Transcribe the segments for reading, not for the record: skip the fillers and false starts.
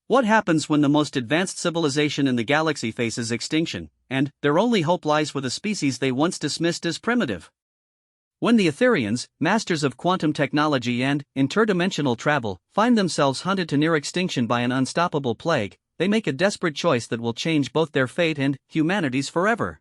What happens when the most advanced civilization in the galaxy faces extinction, and their only hope lies with a species they once dismissed as primitive? When the Etherians, masters of quantum technology and interdimensional travel, find themselves hunted to near extinction by an unstoppable plague, they make a desperate choice that will change both their fate and humanity's forever.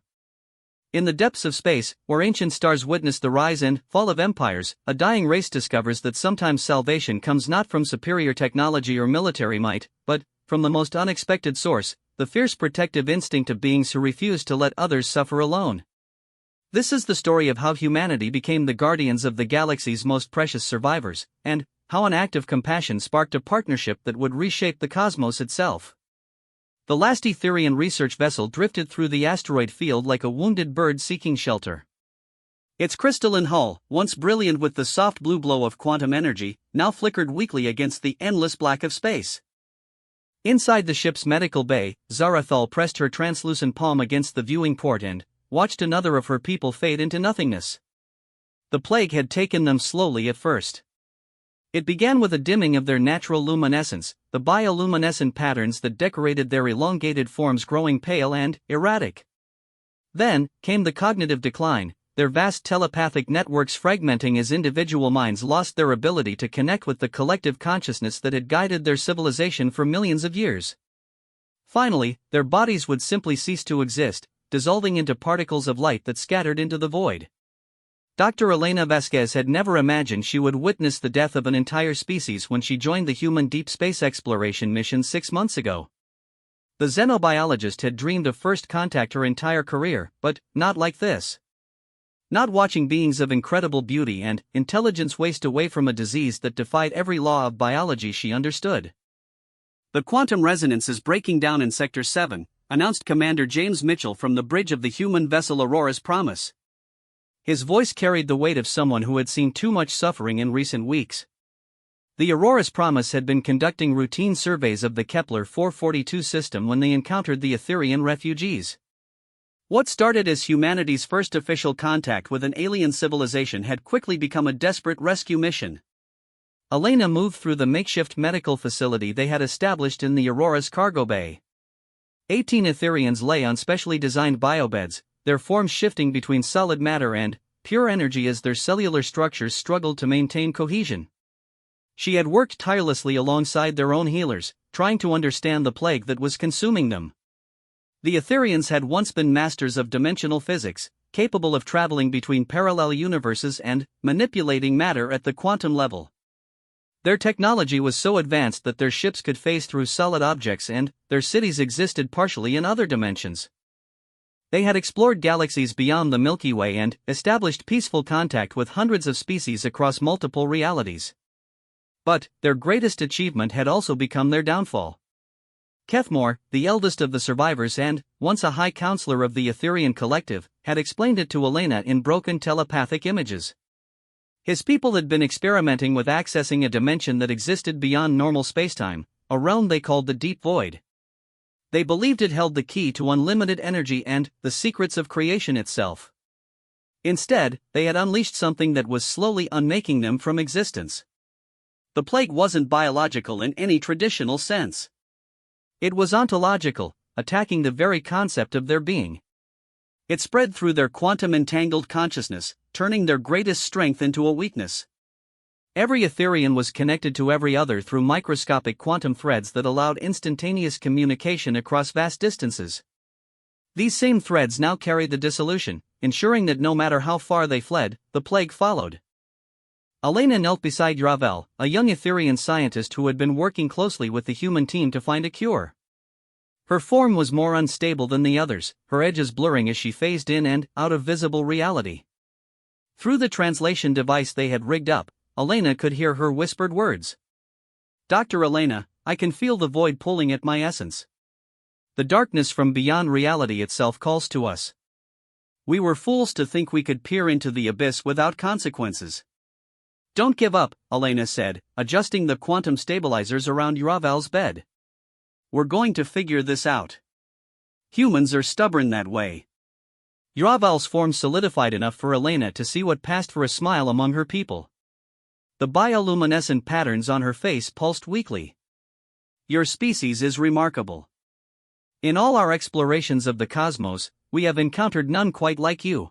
In the depths of space, where ancient stars witness the rise and fall of empires, a dying race discovers that sometimes salvation comes not from superior technology or military might, but from the most unexpected source, the fierce protective instinct of beings who refuse to let others suffer alone. This is the story of how humanity became the guardians of the galaxy's most precious survivors, and how an act of compassion sparked a partnership that would reshape the cosmos itself. The last Etherian research vessel drifted through the asteroid field like a wounded bird seeking shelter. Its crystalline hull, once brilliant with the soft blue glow of quantum energy, now flickered weakly against the endless black of space. Inside the ship's medical bay, Zarathal pressed her translucent palm against the viewing port and watched another of her people fade into nothingness. The plague had taken them slowly at first. It began with a dimming of their natural luminescence, the bioluminescent patterns that decorated their elongated forms growing pale and erratic. Then came the cognitive decline, their vast telepathic networks fragmenting as individual minds lost their ability to connect with the collective consciousness that had guided their civilization for millions of years. Finally, their bodies would simply cease to exist, dissolving into particles of light that scattered into the void. Dr. Elena Vasquez had never imagined she would witness the death of an entire species when she joined the human deep space exploration mission 6 months ago. The xenobiologist had dreamed of first contact her entire career, but not like this. Not watching beings of incredible beauty and intelligence waste away from a disease that defied every law of biology she understood. "The quantum resonance is breaking down in Sector 7, announced Commander James Mitchell from the bridge of the human vessel Aurora's Promise. His voice carried the weight of someone who had seen too much suffering in recent weeks. The Aurora's Promise had been conducting routine surveys of the Kepler 442 system when they encountered the Etherian refugees. What started as humanity's first official contact with an alien civilization had quickly become a desperate rescue mission. Elena moved through the makeshift medical facility they had established in the Aurora's cargo bay. 18 Etherians lay on specially designed biobeds, their forms shifting between solid matter and pure energy as their cellular structures struggled to maintain cohesion. She had worked tirelessly alongside their own healers, trying to understand the plague that was consuming them. The Etherians had once been masters of dimensional physics, capable of traveling between parallel universes and manipulating matter at the quantum level. Their technology was so advanced that their ships could phase through solid objects and their cities existed partially in other dimensions. They had explored galaxies beyond the Milky Way and established peaceful contact with hundreds of species across multiple realities. But their greatest achievement had also become their downfall. Kethmore, the eldest of the survivors and once a high counselor of the Etherian collective, had explained it to Elena in broken telepathic images. His people had been experimenting with accessing a dimension that existed beyond normal spacetime, a realm they called the Deep Void. They believed it held the key to unlimited energy and the secrets of creation itself. Instead, they had unleashed something that was slowly unmaking them from existence. The plague wasn't biological in any traditional sense. It was ontological, attacking the very concept of their being. It spread through their quantum-entangled consciousness, turning their greatest strength into a weakness. Every Etherian was connected to every other through microscopic quantum threads that allowed instantaneous communication across vast distances. These same threads now carried the dissolution, ensuring that no matter how far they fled, the plague followed. Elena knelt beside Ravel, a young Etherian scientist who had been working closely with the human team to find a cure. Her form was more unstable than the others, her edges blurring as she phased in and out of visible reality. Through the translation device they had rigged up, Elena could hear her whispered words. "Dr. Elena, I can feel the void pulling at my essence. The darkness from beyond reality itself calls to us. We were fools to think we could peer into the abyss without consequences." "Don't give up," Elena said, adjusting the quantum stabilizers around Ravel's bed. "We're going to figure this out. Humans are stubborn that way." Ravel's form solidified enough for Elena to see what passed for a smile among her people. The bioluminescent patterns on her face pulsed weakly. Your species is remarkable. In all our explorations of the cosmos, we have encountered none quite like you.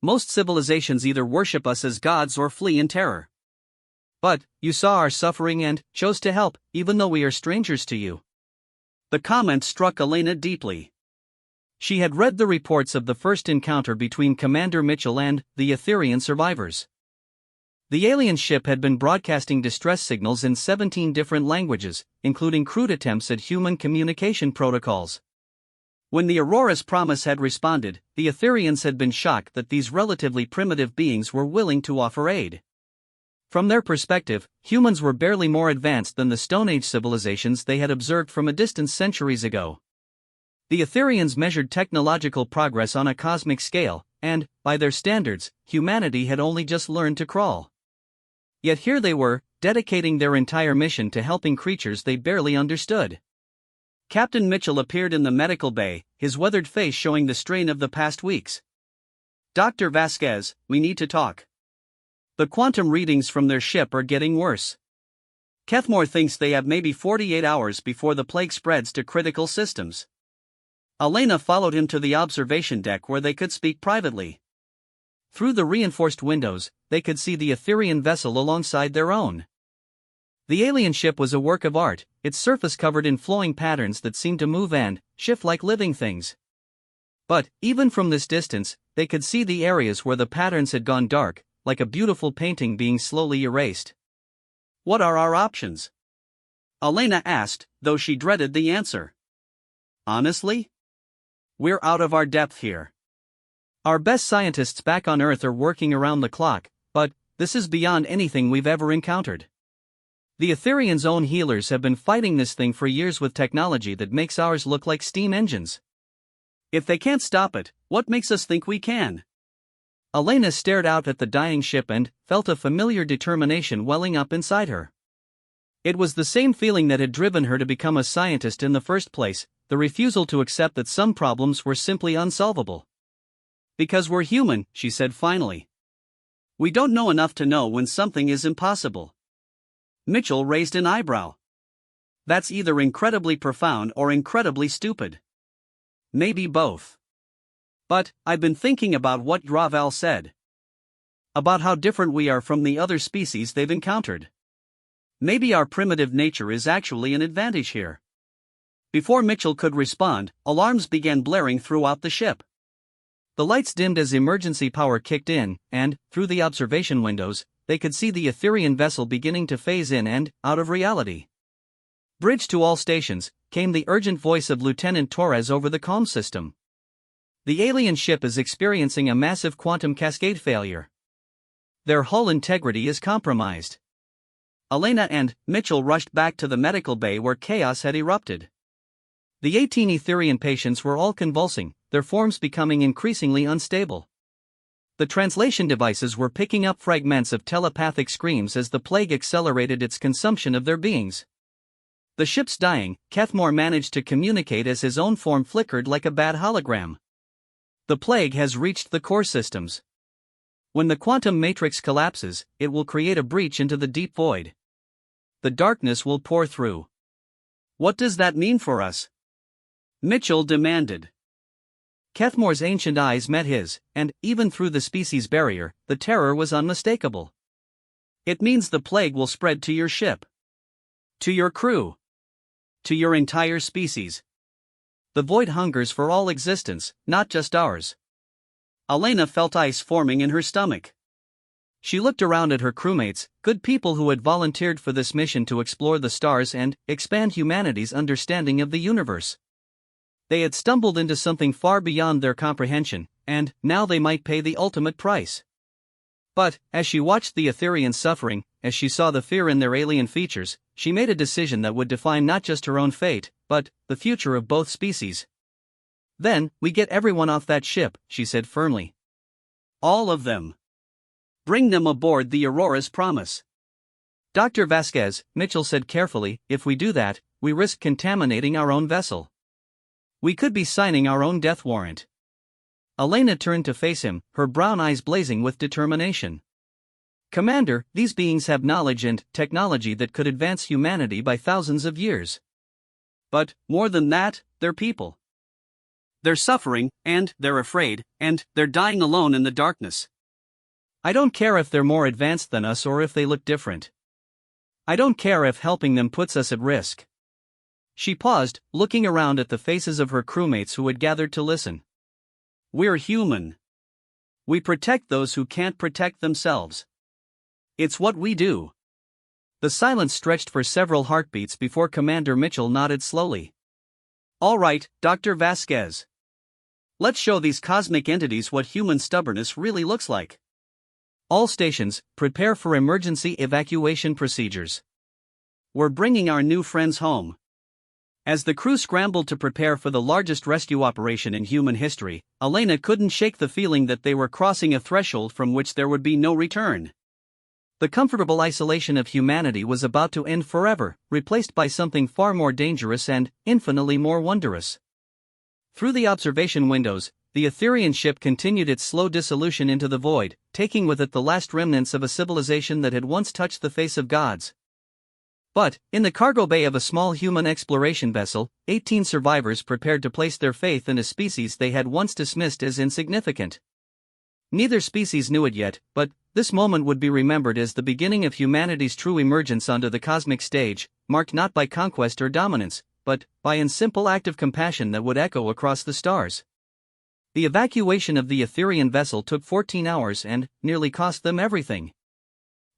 Most civilizations either worship us as gods or flee in terror. But, you saw our suffering and chose to help, even though we are strangers to you. The comment struck Elena deeply. She had read the reports of the first encounter between Commander Mitchell and the Etherian survivors. The alien ship had been broadcasting distress signals in 17 different languages, including crude attempts at human communication protocols. When the Aurora's promise had responded, the Etherians had been shocked that these relatively primitive beings were willing to offer aid. From their perspective, humans were barely more advanced than the Stone Age civilizations they had observed from a distance centuries ago. The Etherians measured technological progress on a cosmic scale, and, by their standards, humanity had only just learned to crawl. Yet here they were, dedicating their entire mission to helping creatures they barely understood. Captain Mitchell appeared in the medical bay, his weathered face showing the strain of the past weeks. "Dr. Vasquez, we need to talk. The quantum readings from their ship are getting worse. Kethmore thinks they have maybe 48 hours before the plague spreads to critical systems." Elena followed him to the observation deck where they could speak privately. Through the reinforced windows, they could see the Etherian vessel alongside their own. The alien ship was a work of art, its surface covered in flowing patterns that seemed to move and shift like living things. But, even from this distance, they could see the areas where the patterns had gone dark, like a beautiful painting being slowly erased. "What are our options?" Elena asked, though she dreaded the answer. "Honestly? We're out of our depth here. Our best scientists back on Earth are working around the clock, but this is beyond anything we've ever encountered. The Etherians' own healers have been fighting this thing for years with technology that makes ours look like steam engines. If they can't stop it, what makes us think we can?" Elena stared out at the dying ship and felt a familiar determination welling up inside her. It was the same feeling that had driven her to become a scientist in the first place, the refusal to accept that some problems were simply unsolvable. "Because we're human," she said finally. "We don't know enough to know when something is impossible." Mitchell raised an eyebrow. "That's either incredibly profound or incredibly stupid." "Maybe both. But, I've been thinking about what Raval said. About how different we are from the other species they've encountered. Maybe our primitive nature is actually an advantage here." Before Mitchell could respond, alarms began blaring throughout the ship. The lights dimmed as emergency power kicked in, and, through the observation windows, they could see the Etherian vessel beginning to phase in and out of reality. "Bridge to all stations," came the urgent voice of Lieutenant Torres over the comm system. "The alien ship is experiencing a massive quantum cascade failure. Their hull integrity is compromised." Elena and Mitchell rushed back to the medical bay where chaos had erupted. The 18 Etherian patients were all convulsing, their forms becoming increasingly unstable. The translation devices were picking up fragments of telepathic screams as the plague accelerated its consumption of their beings. "The ship's dying," Kethmore managed to communicate as his own form flickered like a bad hologram. "The plague has reached the core systems. When the quantum matrix collapses, it will create a breach into the deep void. The darkness will pour through." "What does that mean for us?" Mitchell demanded. Kethmore's ancient eyes met his, and, even through the species barrier, the terror was unmistakable. "It means the plague will spread to your ship. To your crew. To your entire species. The void hungers for all existence, not just ours." Elena felt ice forming in her stomach. She looked around at her crewmates, good people who had volunteered for this mission to explore the stars and expand humanity's understanding of the universe. They had stumbled into something far beyond their comprehension, and now they might pay the ultimate price. But, as she watched the Etherians suffering, as she saw the fear in their alien features, she made a decision that would define not just her own fate, but the future of both species. "Then, we get everyone off that ship," she said firmly. "All of them. Bring them aboard the Aurora's promise." "Dr. Vasquez," Mitchell said carefully, "if we do that, we risk contaminating our own vessel. We could be signing our own death warrant." Elena turned to face him, her brown eyes blazing with determination. Commander, these beings have knowledge and technology that could advance humanity by thousands of years. But, more than that, they're people. They're suffering, and they're afraid, and they're dying alone in the darkness. I don't care if they're more advanced than us or if they look different. I don't care if helping them puts us at risk. She paused, looking around at the faces of her crewmates who had gathered to listen. We're human. We protect those who can't protect themselves. It's what we do. The silence stretched for several heartbeats before Commander Mitchell nodded slowly. All right, Dr. Vasquez. Let's show these cosmic entities what human stubbornness really looks like. All stations, prepare for emergency evacuation procedures. We're bringing our new friends home. As the crew scrambled to prepare for the largest rescue operation in human history, Elena couldn't shake the feeling that they were crossing a threshold from which there would be no return. The comfortable isolation of humanity was about to end forever, replaced by something far more dangerous and infinitely more wondrous. Through the observation windows, the Etherean ship continued its slow dissolution into the void, taking with it the last remnants of a civilization that had once touched the face of gods. But, in the cargo bay of a small human exploration vessel, 18 survivors prepared to place their faith in a species they had once dismissed as insignificant. Neither species knew it yet, but this moment would be remembered as the beginning of humanity's true emergence onto the cosmic stage, marked not by conquest or dominance, but by a simple act of compassion that would echo across the stars. The evacuation of the Etherean vessel took 14 hours and nearly cost them everything.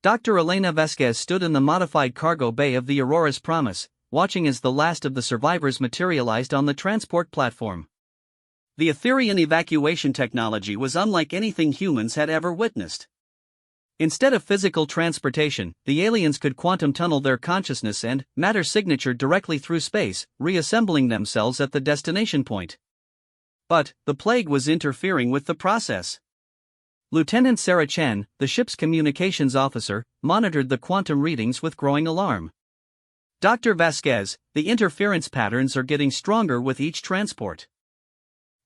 Dr. Elena Vasquez stood in the modified cargo bay of the Aurora's Promise, watching as the last of the survivors materialized on the transport platform. The Etherean evacuation technology was unlike anything humans had ever witnessed. Instead of physical transportation, the aliens could quantum tunnel their consciousness and matter signature directly through space, reassembling themselves at the destination point. But the plague was interfering with the process. Lieutenant Sarah Chen, the ship's communications officer, monitored the quantum readings with growing alarm. Dr. Vasquez, the interference patterns are getting stronger with each transport.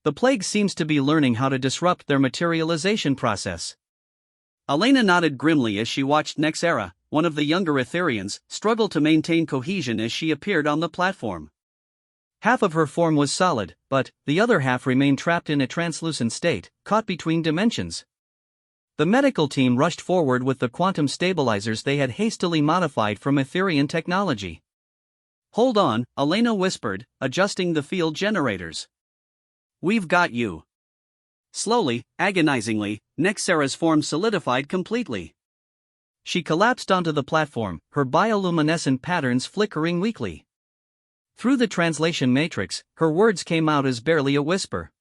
The plague seems to be learning how to disrupt their materialization process. Elena nodded grimly as she watched Nexera, one of the younger Etherians, struggle to maintain cohesion as she appeared on the platform. Half of her form was solid, but the other half remained trapped in a translucent state, caught between dimensions. The medical team rushed forward with the quantum stabilizers they had hastily modified from Etherean technology. Hold on, Elena whispered, adjusting the field generators. We've got you. Slowly, agonizingly, Nexera's form solidified completely. She collapsed onto the platform, her bioluminescent patterns flickering weakly. Through the translation matrix, her words came out as barely a whisper.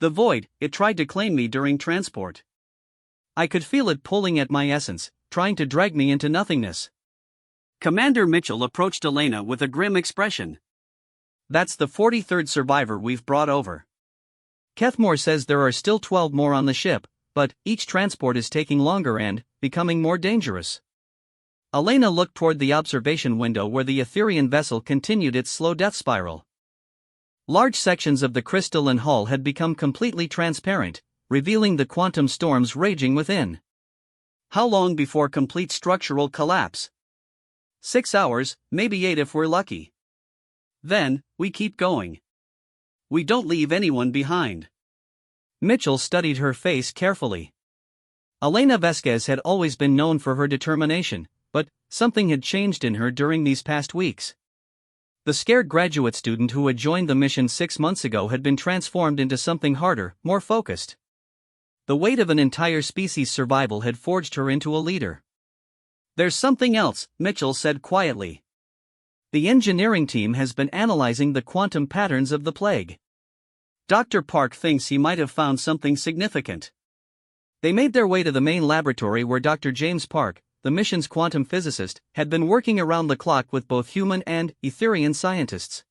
The void, it tried to claim me during transport. I could feel it pulling at my essence, trying to drag me into nothingness. Commander Mitchell approached Elena with a grim expression. That's the 43rd survivor we've brought over. Kethmore says there are still 12 more on the ship, but each transport is taking longer and becoming more dangerous. Elena looked toward the observation window where the Etherean vessel continued its slow death spiral. Large sections of the crystalline hull had become completely transparent, revealing the quantum storms raging within. How long before complete structural collapse? 6 hours, maybe 8 if we're lucky. Then, we keep going. We don't leave anyone behind. Mitchell studied her face carefully. Elena Vasquez had always been known for her determination, but something had changed in her during these past weeks. The scared graduate student who had joined the mission 6 months ago had been transformed into something harder, more focused. The weight of an entire species' survival had forged her into a leader. There's something else, Mitchell said quietly. The engineering team has been analyzing the quantum patterns of the plague. Dr. Park thinks he might have found something significant. They made their way to the main laboratory where Dr. James Park, the mission's quantum physicist, had been working around the clock with both human and Etherian scientists.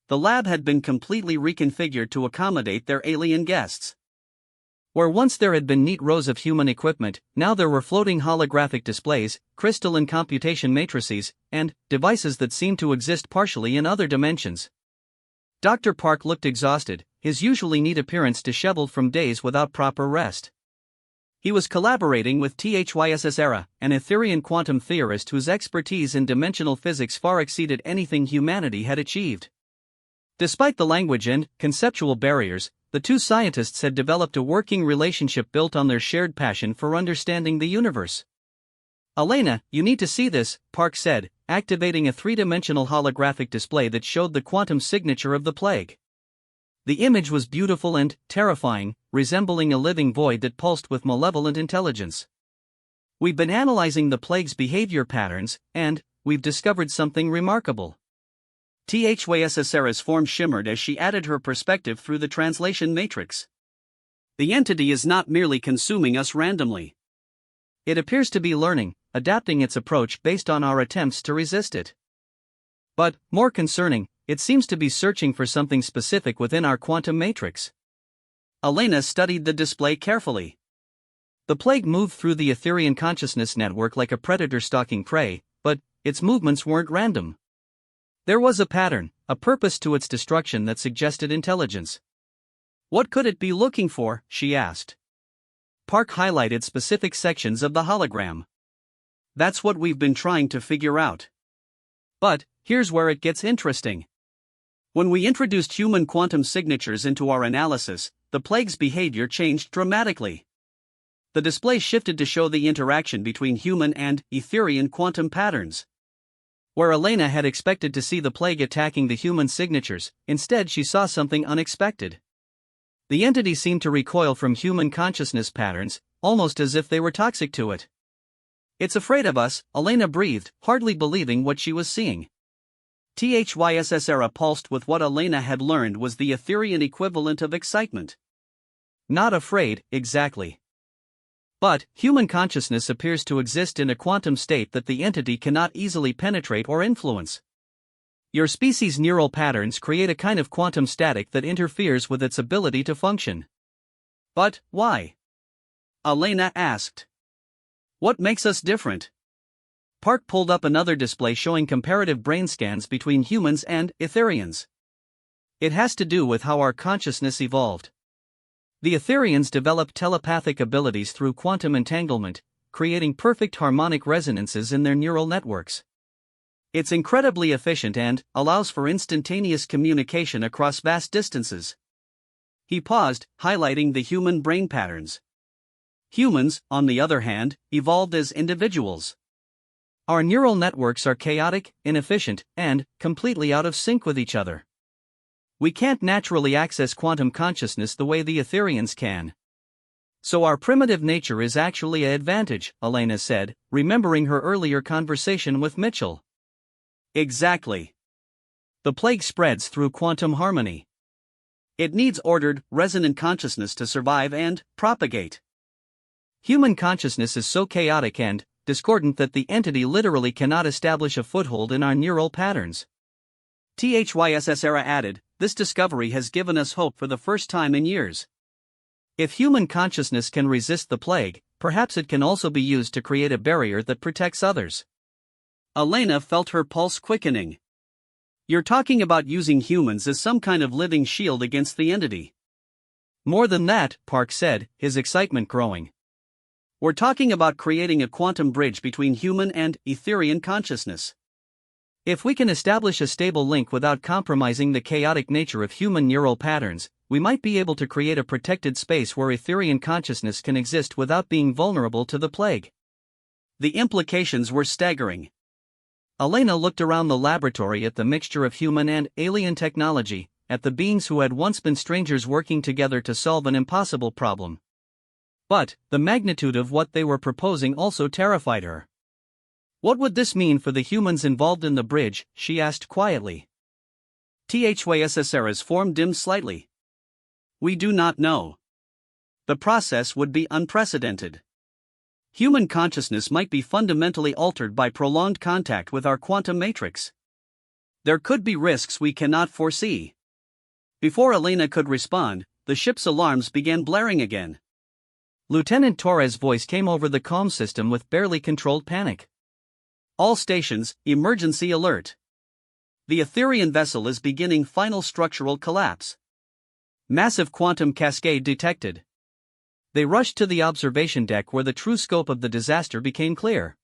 The lab had been completely reconfigured to accommodate their alien guests. Where once there had been neat rows of human equipment, now there were floating holographic displays, crystalline computation matrices, and devices that seemed to exist partially in other dimensions. Dr. Park looked exhausted, his usually neat appearance disheveled from days without proper rest. He was collaborating with HFY Sci-Fi, an Ethereum quantum theorist whose expertise in dimensional physics far exceeded anything humanity had achieved. Despite the language and conceptual barriers, the two scientists had developed a working relationship built on their shared passion for understanding the universe. "Elena, you need to see this," Park said, activating a three-dimensional holographic display that showed the quantum signature of the plague. The image was beautiful and terrifying, resembling a living void that pulsed with malevolent intelligence. "We've been analyzing the plague's behavior patterns, and we've discovered something remarkable." HFY's form shimmered as she added her perspective through the translation matrix. "The entity is not merely consuming us randomly. It appears to be learning, adapting its approach based on our attempts to resist it. But, more concerning, it seems to be searching for something specific within our quantum matrix." Elena studied the display carefully. The plague moved through the Ethereum consciousness network like a predator stalking prey, but its movements weren't random. There was a pattern, a purpose to its destruction that suggested intelligence. "What could it be looking for?" she asked. Park highlighted specific sections of the hologram. "That's what we've been trying to figure out. But here's where it gets interesting. When we introduced human quantum signatures into our analysis, the plague's behavior changed dramatically. The display shifted to show the interaction between human and Ethereum quantum patterns. Where Elena had expected to see the plague attacking the human signatures, instead she saw something unexpected. The entity seemed to recoil from human consciousness patterns, almost as if they were toxic to it. "It's afraid of us," Elena breathed, hardly believing what she was seeing. HFY's pulsed with what Elena had learned was the Ethereum equivalent of excitement. "Not afraid, exactly. But human consciousness appears to exist in a quantum state that the entity cannot easily penetrate or influence. Your species' neural patterns create a kind of quantum static that interferes with its ability to function." "But why?" Elena asked. "What makes us different?" Park pulled up another display showing comparative brain scans between humans and Ethereans. "It has to do with how our consciousness evolved. The Ethereans developed telepathic abilities through quantum entanglement, creating perfect harmonic resonances in their neural networks. It's incredibly efficient and allows for instantaneous communication across vast distances." He paused, highlighting the human brain patterns. "Humans, on the other hand, evolved as individuals. Our neural networks are chaotic, inefficient, and completely out of sync with each other. We can't naturally access quantum consciousness the way the Ethereans can. So our primitive nature is actually an advantage," Elena said, remembering her earlier conversation with Mitchell. "Exactly. The plague spreads through quantum harmony. It needs ordered, resonant consciousness to survive and propagate. Human consciousness is so chaotic and discordant that the entity literally cannot establish a foothold in our neural patterns." HFY's added, "This discovery has given us hope for the first time in years. If human consciousness can resist the plague, perhaps it can also be used to create a barrier that protects others." Elena felt her pulse quickening. "You're talking about using humans as some kind of living shield against the entity?" "More than that," Park said, his excitement growing. "We're talking about creating a quantum bridge between human and Ethereum consciousness. If we can establish a stable link without compromising the chaotic nature of human neural patterns, we might be able to create a protected space where Ethereum consciousness can exist without being vulnerable to the plague." The implications were staggering. Elena looked around the laboratory at the mixture of human and alien technology, at the beings who had once been strangers working together to solve an impossible problem. But the magnitude of what they were proposing also terrified her. "What would this mean for the humans involved in the bridge?" she asked quietly. HFY's form dimmed slightly. "We do not know. The process would be unprecedented. Human consciousness might be fundamentally altered by prolonged contact with our quantum matrix. There could be risks we cannot foresee." Before Elena could respond, the ship's alarms began blaring again. Lieutenant Torres' voice came over the comm system with barely controlled panic. "All stations, emergency alert. The Ethereum vessel is beginning final structural collapse. Massive quantum cascade detected. They rushed to the observation deck where the true scope of the disaster became clear.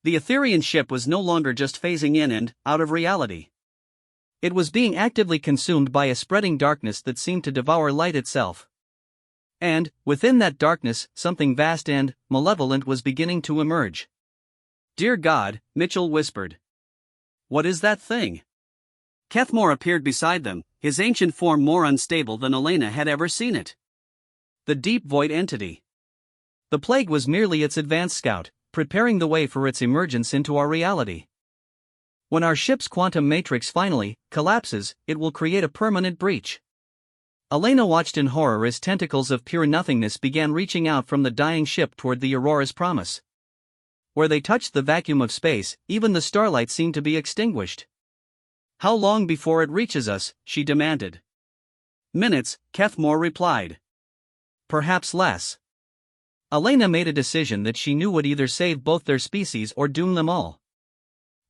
The Etherian ship was no longer just phasing in and out of reality. It was being actively consumed by a spreading darkness that seemed to devour light itself. And, within that darkness, something vast and malevolent was beginning to emerge. "Dear God," Mitchell whispered. "What is that thing?" Kethmore appeared beside them, his ancient form more unstable than Elena had ever seen it. The deep void entity. The plague was merely its advanced scout, preparing the way for its emergence into our reality. When our ship's quantum matrix finally collapses, it will create a permanent breach. Elena watched in horror as tentacles of pure nothingness began reaching out from the dying ship toward the Aurora's promise. Where they touched the vacuum of space, even the starlight seemed to be extinguished. "How long before it reaches us?" she demanded. "Minutes," Kethmore replied. "Perhaps less." Elena made a decision that she knew would either save both their species or doom them all.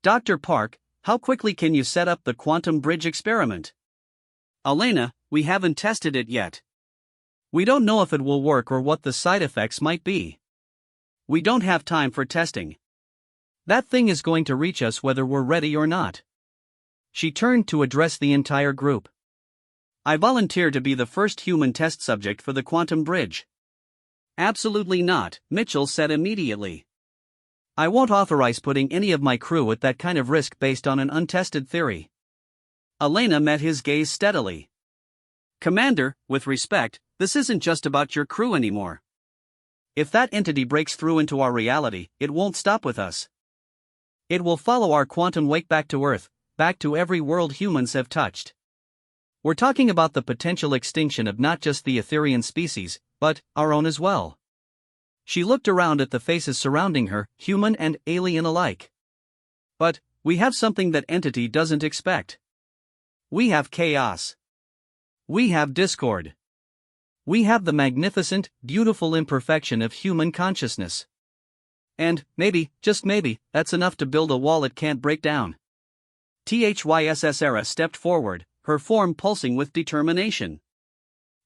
"Dr. Park, how quickly can you set up the quantum bridge experiment?" "Elena, we haven't tested it yet. We don't know if it will work or what the side effects might be. We don't have time for testing. That thing is going to reach us whether we're ready or not." She turned to address the entire group. "I volunteer to be the first human test subject for the quantum bridge." "Absolutely not," Mitchell said immediately. "I won't authorize putting any of my crew at that kind of risk based on an untested theory." Elena met his gaze steadily. "Commander, with respect, this isn't just about your crew anymore. If that entity breaks through into our reality, it won't stop with us. It will follow our quantum wake back to Earth, back to every world humans have touched. We're talking about the potential extinction of not just the Etherian species, but our own as well." She looked around at the faces surrounding her, human and alien alike. "But we have something that entity doesn't expect. We have chaos. We have discord. We have the magnificent, beautiful imperfection of human consciousness. And, maybe, just maybe, that's enough to build a wall it can't break down." THYSS stepped forward, her form pulsing with determination.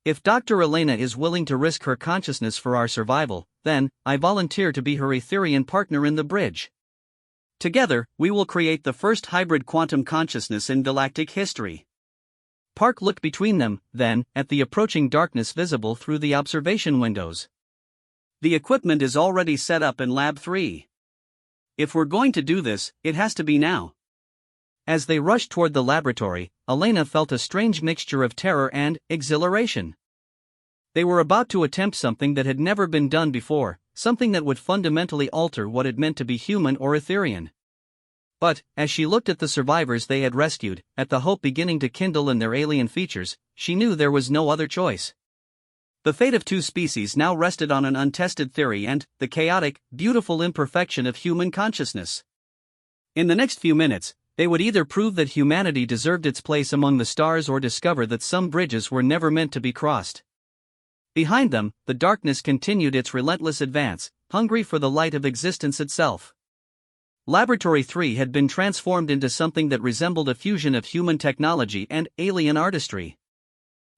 "If Dr. Elena is willing to risk her consciousness for our survival, then I volunteer to be her Etherian partner in the bridge. Together, we will create the first hybrid quantum consciousness in galactic history." Park looked between them, then, at the approaching darkness visible through the observation windows. "The equipment is already set up in Lab 3. If we're going to do this, it has to be now." As they rushed toward the laboratory, Elena felt a strange mixture of terror and exhilaration. They were about to attempt something that had never been done before, something that would fundamentally alter what it meant to be human or Etherian. But, as she looked at the survivors they had rescued, at the hope beginning to kindle in their alien features, she knew there was no other choice. The fate of two species now rested on an untested theory and the chaotic, beautiful imperfection of human consciousness. In the next few minutes, they would either prove that humanity deserved its place among the stars or discover that some bridges were never meant to be crossed. Behind them, the darkness continued its relentless advance, hungry for the light of existence itself. Laboratory 3 had been transformed into something that resembled a fusion of human technology and alien artistry.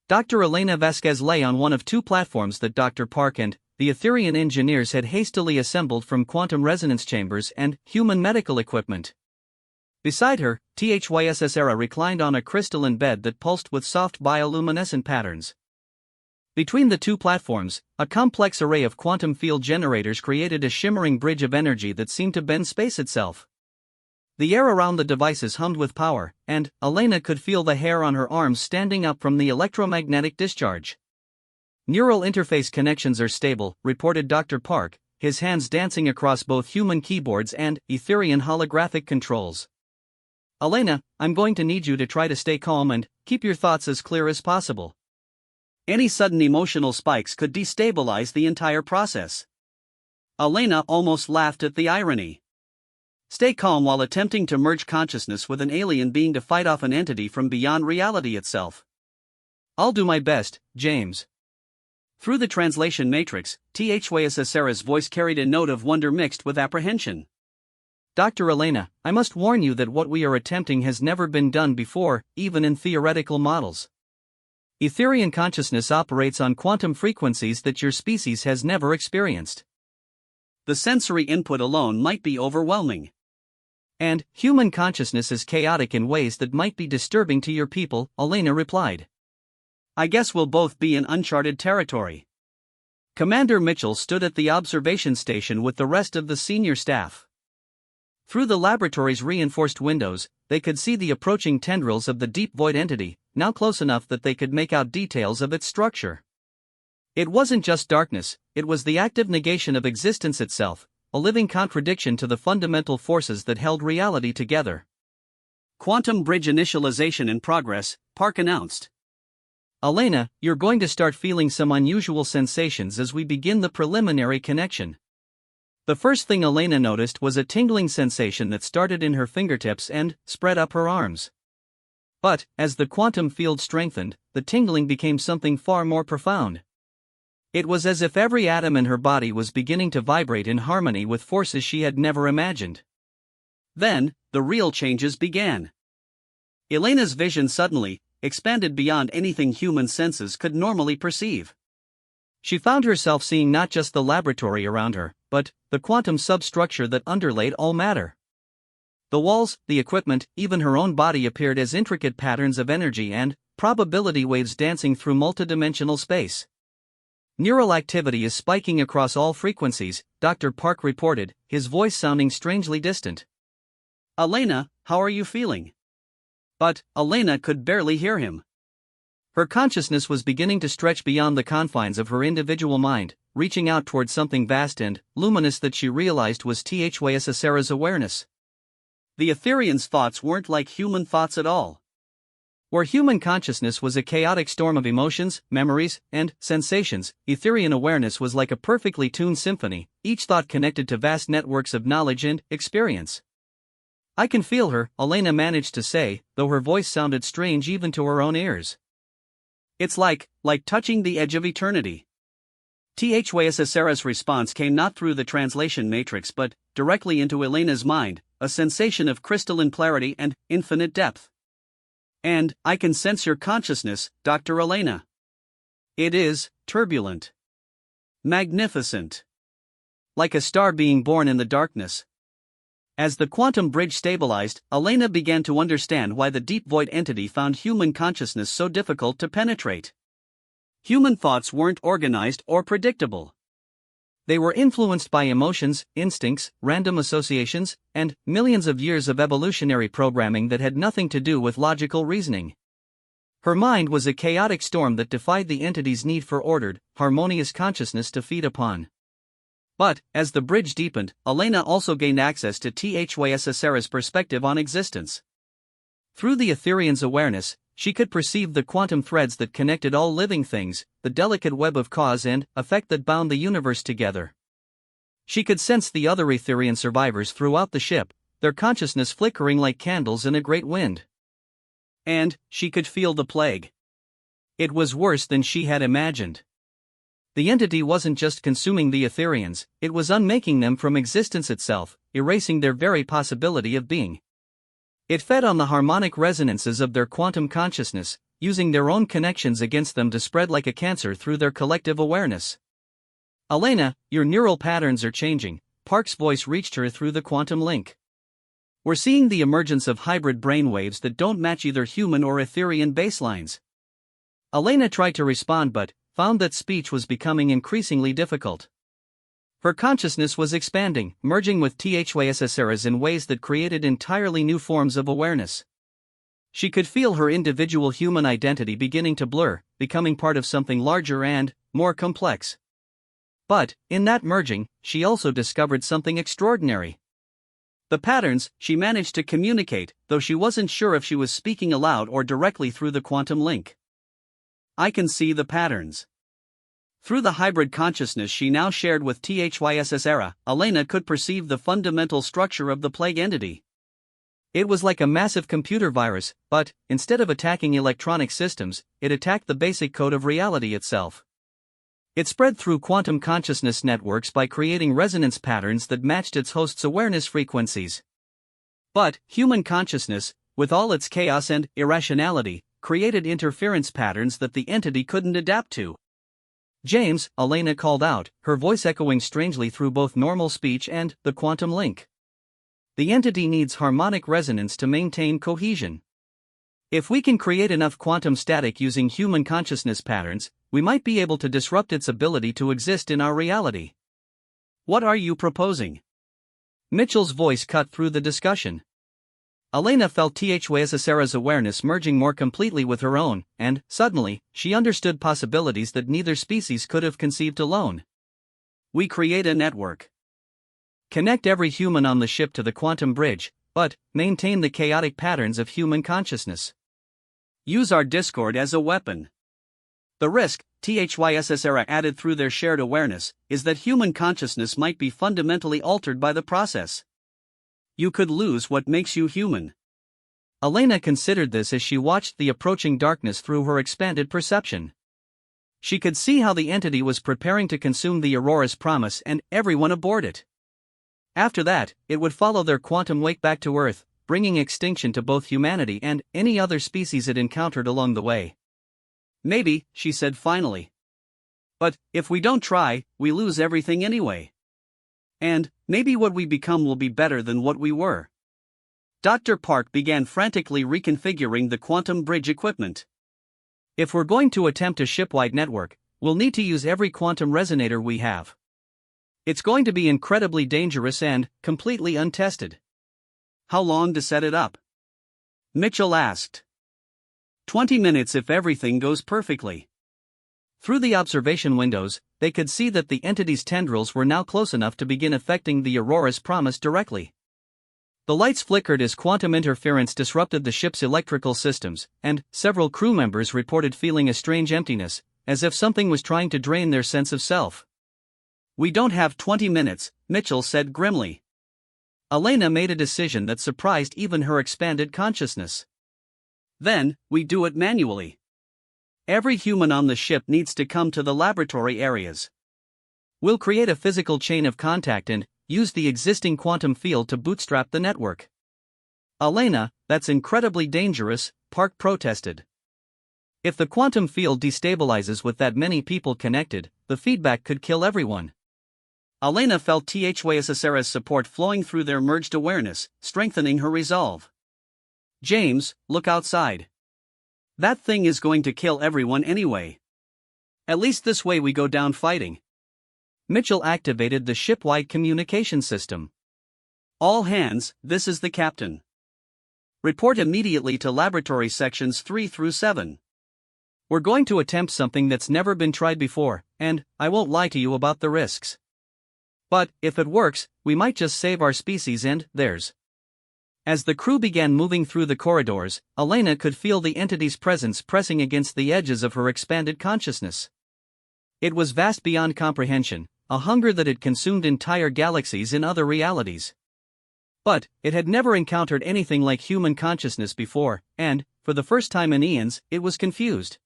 Dr. Elena Vasquez lay on one of two platforms that Dr. Park and the Etherian engineers had hastily assembled from quantum resonance chambers and human medical equipment. Beside her, THYSS reclined on a crystalline bed that pulsed with soft bioluminescent patterns. Between the two platforms, a complex array of quantum field generators created a shimmering bridge of energy that seemed to bend space itself. The air around the devices hummed with power, and Elena could feel the hair on her arms standing up from the electromagnetic discharge. "Neural interface connections are stable," reported Dr. Park, his hands dancing across both human keyboards and Etherian holographic controls. "Elena, I'm going to need you to try to stay calm and keep your thoughts as clear as possible. Any sudden emotional spikes could destabilize the entire process." Elena almost laughed at the irony. Stay calm while attempting to merge consciousness with an alien being to fight off an entity from beyond reality itself. "I'll do my best, James." Through the translation matrix, THYSS's voice carried a note of wonder mixed with apprehension. "Dr. Elena, I must warn you that what we are attempting has never been done before, even in theoretical models. Etherian consciousness operates on quantum frequencies that your species has never experienced. The sensory input alone might be overwhelming. And human consciousness is chaotic in ways that might be disturbing to your people, Elena replied. I guess we'll both be in uncharted territory. Commander Mitchell stood at the observation station with the rest of the senior staff. Through the laboratory's reinforced windows, they could see the approaching tendrils of the deep void entity, now close enough that they could make out details of its structure. It wasn't just darkness, it was the active negation of existence itself, a living contradiction to the fundamental forces that held reality together. Quantum bridge initialization in progress, Park announced. Elena, you're going to start feeling some unusual sensations as we begin the preliminary connection. The first thing Elena noticed was a tingling sensation that started in her fingertips and spread up her arms. But, as the quantum field strengthened, the tingling became something far more profound. It was as if every atom in her body was beginning to vibrate in harmony with forces she had never imagined. Then, the real changes began. Elena's vision suddenly expanded beyond anything human senses could normally perceive. She found herself seeing not just the laboratory around her, but the quantum substructure that underlaid all matter. The walls, the equipment, even her own body appeared as intricate patterns of energy and probability waves dancing through multidimensional space. Neural activity is spiking across all frequencies, Dr. Park reported, his voice sounding strangely distant. Elena, how are you feeling? But Elena could barely hear him. Her consciousness was beginning to stretch beyond the confines of her individual mind, reaching out toward something vast and luminous that she realized was HFY Sci-Fi's awareness. The Etherians' thoughts weren't like human thoughts at all. Where human consciousness was a chaotic storm of emotions, memories, and sensations, Etherian awareness was like a perfectly tuned symphony, each thought connected to vast networks of knowledge and experience. I can feel her, Elena managed to say, though her voice sounded strange even to her own ears. It's like touching the edge of eternity. HFY Sci-Fi's response came not through the translation matrix but directly into Elena's mind, a sensation of crystalline clarity and infinite depth. And I can sense your consciousness, Dr. Elena. It is turbulent. Magnificent. Like a star being born in the darkness. As the quantum bridge stabilized, Elena began to understand why the deep void entity found human consciousness so difficult to penetrate. Human thoughts weren't organized or predictable. They were influenced by emotions, instincts, random associations, and millions of years of evolutionary programming that had nothing to do with logical reasoning. Her mind was a chaotic storm that defied the entity's need for ordered, harmonious consciousness to feed upon. But, as the bridge deepened, Elena also gained access to HFY Sci-Fi's perspective on existence. Through the Etherian's awareness, she could perceive the quantum threads that connected all living things, the delicate web of cause and effect that bound the universe together. She could sense the other Etherian survivors throughout the ship, their consciousness flickering like candles in a great wind. And she could feel the plague. It was worse than she had imagined. The entity wasn't just consuming the Etherians, it was unmaking them from existence itself, erasing their very possibility of being. It fed on the harmonic resonances of their quantum consciousness, using their own connections against them to spread like a cancer through their collective awareness. Elena, your neural patterns are changing, Park's voice reached her through the quantum link. We're seeing the emergence of hybrid brainwaves that don't match either human or Etherian baselines. Elena tried to respond but found that speech was becoming increasingly difficult. Her consciousness was expanding, merging with HFY Sci-Fi's in ways that created entirely new forms of awareness. She could feel her individual human identity beginning to blur, becoming part of something larger and more complex. But, in that merging, she also discovered something extraordinary. The patterns she managed to communicate, though she wasn't sure if she was speaking aloud or directly through the quantum link. I can see the patterns. Through the hybrid consciousness she now shared with HFY Sci-Fi, Elena could perceive the fundamental structure of the plague entity. It was like a massive computer virus, but, instead of attacking electronic systems, it attacked the basic code of reality itself. It spread through quantum consciousness networks by creating resonance patterns that matched its host's awareness frequencies. But, human consciousness, with all its chaos and irrationality, created interference patterns that the entity couldn't adapt to. James, Elena called out, her voice echoing strangely through both normal speech and the quantum link. The entity needs harmonic resonance to maintain cohesion. If we can create enough quantum static using human consciousness patterns, we might be able to disrupt its ability to exist in our reality. What are you proposing? Mitchell's voice cut through the discussion. Elena felt HFY's awareness merging more completely with her own, and, suddenly, she understood possibilities that neither species could have conceived alone. We create a network. Connect every human on the ship to the quantum bridge, but maintain the chaotic patterns of human consciousness. Use our Discord as a weapon. The risk, HFY added through their shared awareness, is that human consciousness might be fundamentally altered by the process. You could lose what makes you human. Elena considered this as she watched the approaching darkness through her expanded perception. She could see how the entity was preparing to consume the Aurora's promise and everyone aboard it. After that, it would follow their quantum wake back to Earth, bringing extinction to both humanity and any other species it encountered along the way. Maybe, she said finally. But, if we don't try, we lose everything anyway. And, maybe what we become will be better than what we were. Dr. Park began frantically reconfiguring the quantum bridge equipment. If we're going to attempt a shipwide network, we'll need to use every quantum resonator we have. It's going to be incredibly dangerous and completely untested. How long to set it up? Mitchell asked. 20 minutes if everything goes perfectly. Through the observation windows, they could see that the entity's tendrils were now close enough to begin affecting the Aurora's promise directly. The lights flickered as quantum interference disrupted the ship's electrical systems, and several crew members reported feeling a strange emptiness, as if something was trying to drain their sense of self. We don't have 20 minutes, Mitchell said grimly. Elena made a decision that surprised even her expanded consciousness. Then, we do it manually. Every human on the ship needs to come to the laboratory areas. We'll create a physical chain of contact and use the existing quantum field to bootstrap the network. Elena, that's incredibly dangerous, Park protested. If the quantum field destabilizes with that many people connected, the feedback could kill everyone. Elena felt HFY's support flowing through their merged awareness, strengthening her resolve. James, look outside. That thing is going to kill everyone anyway. At least this way we go down fighting. Mitchell activated the ship-wide communication system. All hands, this is the captain. Report immediately to laboratory sections 3 through 7. We're going to attempt something that's never been tried before, and I won't lie to you about the risks. But, if it works, we might just save our species and theirs. As the crew began moving through the corridors, Elena could feel the entity's presence pressing against the edges of her expanded consciousness. It was vast beyond comprehension, a hunger that had consumed entire galaxies in other realities. But, it had never encountered anything like human consciousness before, and, for the first time in eons, it was confused.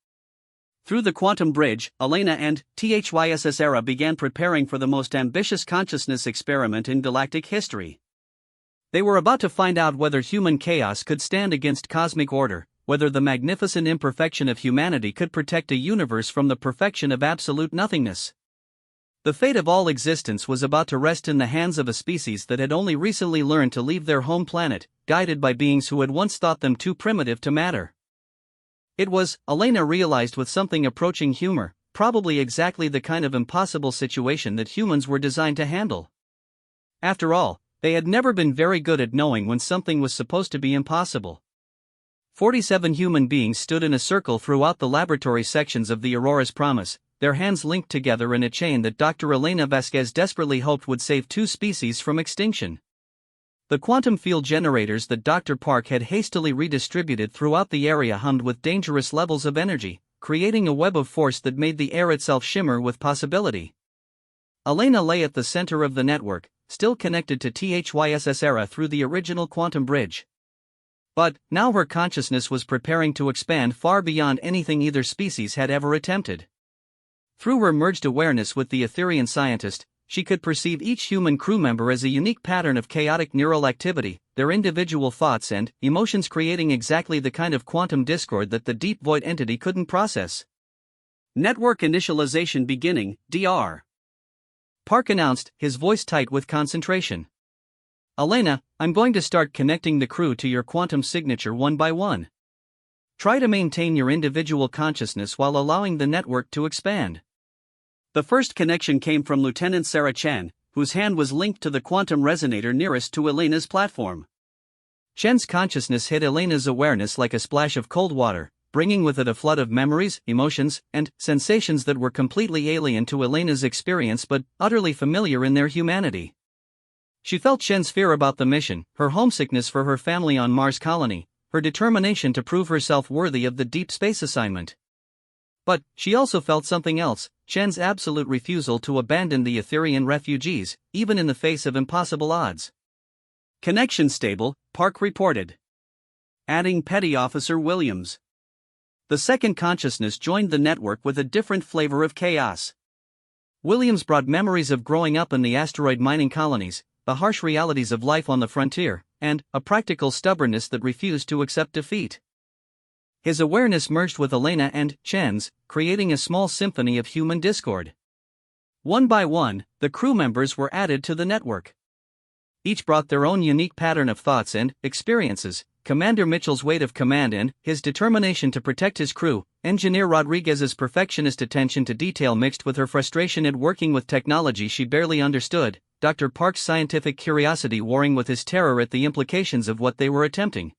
Through the quantum bridge, Elena and HFY began preparing for the most ambitious consciousness experiment in galactic history. They were about to find out whether human chaos could stand against cosmic order, whether the magnificent imperfection of humanity could protect a universe from the perfection of absolute nothingness. The fate of all existence was about to rest in the hands of a species that had only recently learned to leave their home planet, guided by beings who had once thought them too primitive to matter. It was, Elena realized with something approaching humor, probably exactly the kind of impossible situation that humans were designed to handle. After all, they had never been very good at knowing when something was supposed to be impossible. 47 human beings stood in a circle throughout the laboratory sections of the Aurora's promise, their hands linked together in a chain that Dr. Elena Vasquez desperately hoped would save 2 species from extinction. The quantum field generators that Dr. Park had hastily redistributed throughout the area hummed with dangerous levels of energy, creating a web of force that made the air itself shimmer with possibility. Elena lay at the center of the network, still connected to HFY through the original quantum bridge. But, now her consciousness was preparing to expand far beyond anything either species had ever attempted. Through her merged awareness with the Etherian scientist, she could perceive each human crew member as a unique pattern of chaotic neural activity, their individual thoughts and emotions creating exactly the kind of quantum discord that the deep void entity couldn't process. Network initialization beginning, DR. Park announced, his voice tight with concentration. Elena, I'm going to start connecting the crew to your quantum signature one by one. Try to maintain your individual consciousness while allowing the network to expand. The first connection came from Lieutenant Sarah Chen, whose hand was linked to the quantum resonator nearest to Elena's platform. Chen's consciousness hit Elena's awareness like a splash of cold water, bringing with it a flood of memories, emotions, and sensations that were completely alien to Elena's experience but utterly familiar in their humanity. She felt Chen's fear about the mission, her homesickness for her family on Mars colony, her determination to prove herself worthy of the deep space assignment. But she also felt something else, Chen's absolute refusal to abandon the Etherian refugees, even in the face of impossible odds. Connection stable, Park reported. Adding Petty Officer Williams. The second consciousness joined the network with a different flavor of chaos. Williams brought memories of growing up in the asteroid mining colonies, the harsh realities of life on the frontier, and a practical stubbornness that refused to accept defeat. His awareness merged with Elena and Chen's, creating a small symphony of human discord. One by one, the crew members were added to the network. Each brought their own unique pattern of thoughts and experiences. Commander Mitchell's weight of command and his determination to protect his crew, Engineer Rodriguez's perfectionist attention to detail mixed with her frustration at working with technology she barely understood, Dr. Park's scientific curiosity warring with his terror at the implications of what they were attempting.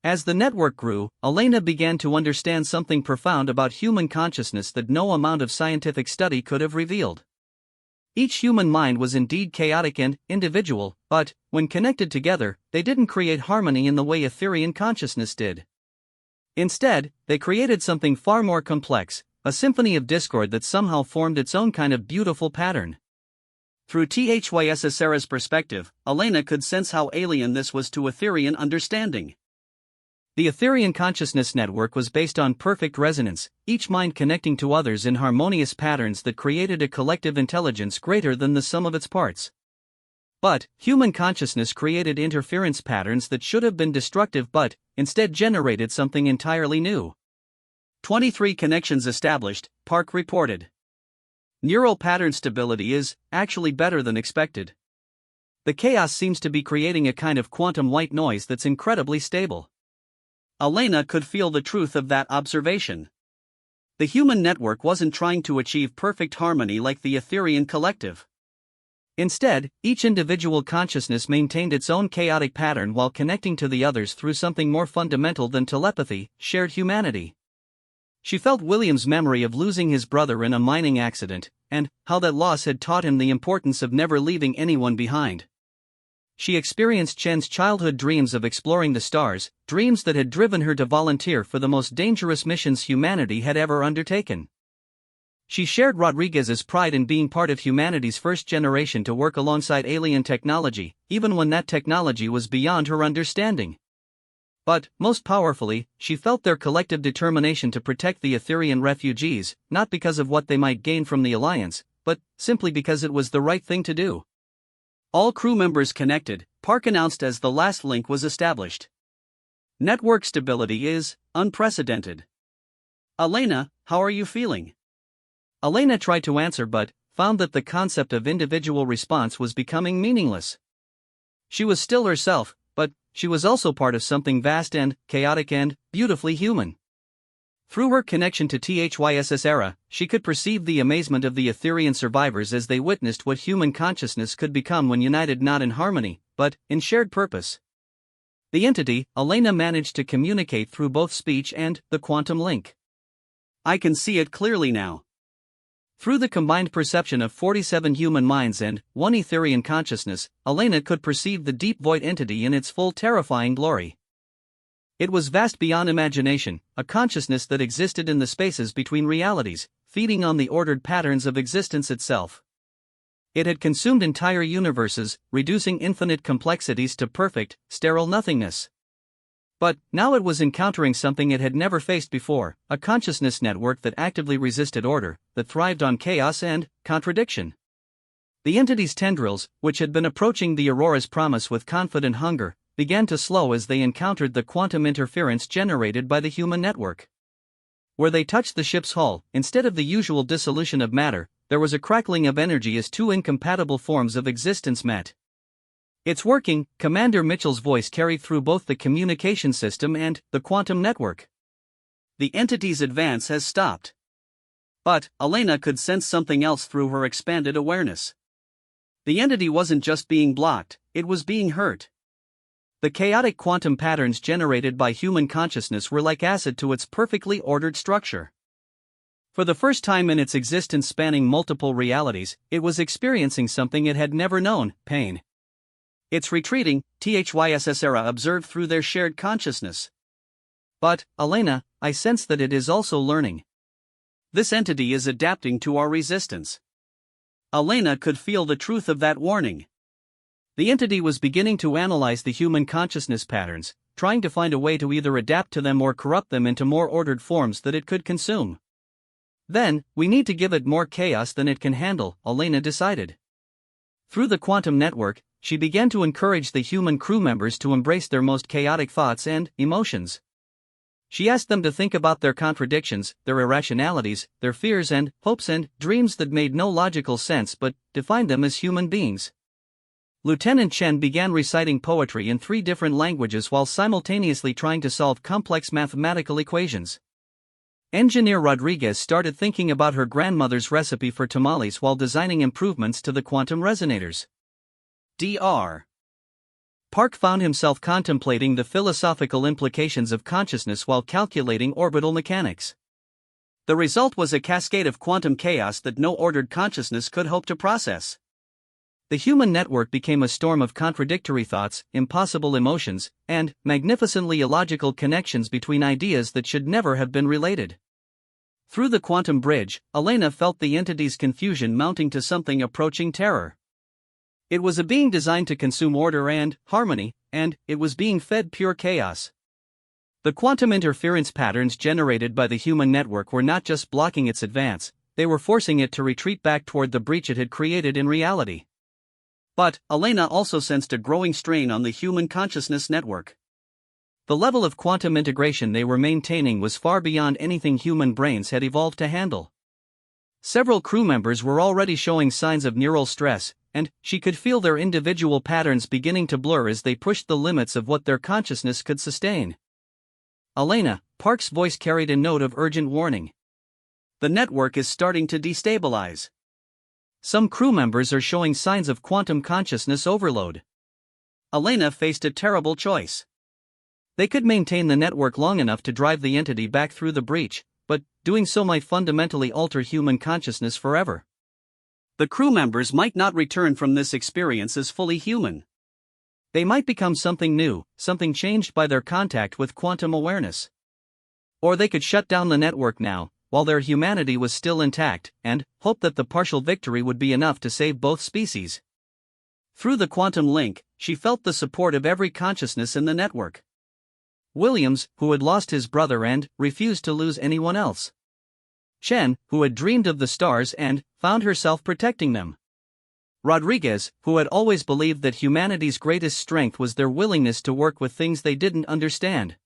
As the network grew, Elena began to understand something profound about human consciousness that no amount of scientific study could have revealed. Each human mind was indeed chaotic and individual, but, when connected together, they didn't create harmony in the way Etherian consciousness did. Instead, they created something far more complex, a symphony of discord that somehow formed its own kind of beautiful pattern. Through THYSSR's perspective, Elena could sense how alien this was to Etherian understanding. The Etherian consciousness network was based on perfect resonance, each mind connecting to others in harmonious patterns that created a collective intelligence greater than the sum of its parts. But, human consciousness created interference patterns that should have been destructive but, instead generated something entirely new. 23 connections established, Park reported. Neural pattern stability is, actually better than expected. The chaos seems to be creating a kind of quantum white noise that's incredibly stable. Elena could feel the truth of that observation. The human network wasn't trying to achieve perfect harmony like the Etherian collective. Instead, each individual consciousness maintained its own chaotic pattern while connecting to the others through something more fundamental than telepathy, shared humanity. She felt William's memory of losing his brother in a mining accident, and how that loss had taught him the importance of never leaving anyone behind. She experienced Chen's childhood dreams of exploring the stars, dreams that had driven her to volunteer for the most dangerous missions humanity had ever undertaken. She shared Rodriguez's pride in being part of humanity's first generation to work alongside alien technology, even when that technology was beyond her understanding. But, most powerfully, she felt their collective determination to protect the Etherian refugees, not because of what they might gain from the alliance, but simply because it was the right thing to do. All crew members connected, Park announced as the last link was established. Network stability is unprecedented. Elena, how are you feeling? Elena tried to answer but found that the concept of individual response was becoming meaningless. She was still herself, but she was also part of something vast and chaotic and beautifully human. Through her connection to THYSSRA, she could perceive the amazement of the Etherian survivors as they witnessed what human consciousness could become when united not in harmony, but in shared purpose. The entity, Elena, managed to communicate through both speech and the quantum link. I can see it clearly now. Through the combined perception of 47 human minds and one Etherian consciousness, Elena could perceive the deep void entity in its full terrifying glory. It was vast beyond imagination, a consciousness that existed in the spaces between realities, feeding on the ordered patterns of existence itself. It had consumed entire universes, reducing infinite complexities to perfect, sterile nothingness. But now it was encountering something it had never faced before, a consciousness network that actively resisted order, that thrived on chaos and contradiction. The entity's tendrils, which had been approaching the Aurora's promise with confident hunger, began to slow as they encountered the quantum interference generated by the human network. Where they touched the ship's hull, instead of the usual dissolution of matter, there was a crackling of energy as two incompatible forms of existence met. "It's working," Commander Mitchell's voice carried through both the communication system and the quantum network. "The entity's advance has stopped." But Elena could sense something else through her expanded awareness. The entity wasn't just being blocked, it was being hurt. The chaotic quantum patterns generated by human consciousness were like acid to its perfectly ordered structure. For the first time in its existence spanning multiple realities, it was experiencing something it had never known: pain. "It's retreating," THYSSERA observed through their shared consciousness. "But, Elena, I sense that it is also learning. This entity is adapting to our resistance." Elena could feel the truth of that warning. The entity was beginning to analyze the human consciousness patterns, trying to find a way to either adapt to them or corrupt them into more ordered forms that it could consume. "Then, we need to give it more chaos than it can handle," Elena decided. Through the quantum network, she began to encourage the human crew members to embrace their most chaotic thoughts and emotions. She asked them to think about their contradictions, their irrationalities, their fears and hopes and dreams that made no logical sense but defined them as human beings. Lieutenant Chen began reciting poetry in 3 different languages while simultaneously trying to solve complex mathematical equations. Engineer Rodriguez started thinking about her grandmother's recipe for tamales while designing improvements to the quantum resonators. Dr. Park found himself contemplating the philosophical implications of consciousness while calculating orbital mechanics. The result was a cascade of quantum chaos that no ordered consciousness could hope to process. The human network became a storm of contradictory thoughts, impossible emotions, and magnificently illogical connections between ideas that should never have been related. Through the quantum bridge, Elena felt the entity's confusion mounting to something approaching terror. It was a being designed to consume order and harmony, and it was being fed pure chaos. The quantum interference patterns generated by the human network were not just blocking its advance, they were forcing it to retreat back toward the breach it had created in reality. But Elena also sensed a growing strain on the human consciousness network. The level of quantum integration they were maintaining was far beyond anything human brains had evolved to handle. Several crew members were already showing signs of neural stress, and she could feel their individual patterns beginning to blur as they pushed the limits of what their consciousness could sustain. "Elena," Park's voice carried a note of urgent warning. "The network is starting to destabilize. Some crew members are showing signs of quantum consciousness overload." Elena faced a terrible choice. They could maintain the network long enough to drive the entity back through the breach, but doing so might fundamentally alter human consciousness forever. The crew members might not return from this experience as fully human. They might become something new, something changed by their contact with quantum awareness. Or they could shut down the network now, while their humanity was still intact, and hope that the partial victory would be enough to save both species. Through the quantum link, she felt the support of every consciousness in the network. Williams, who had lost his brother and refused to lose anyone else. Chen, who had dreamed of the stars and found herself protecting them. Rodriguez, who had always believed that humanity's greatest strength was their willingness to work with things they didn't understand.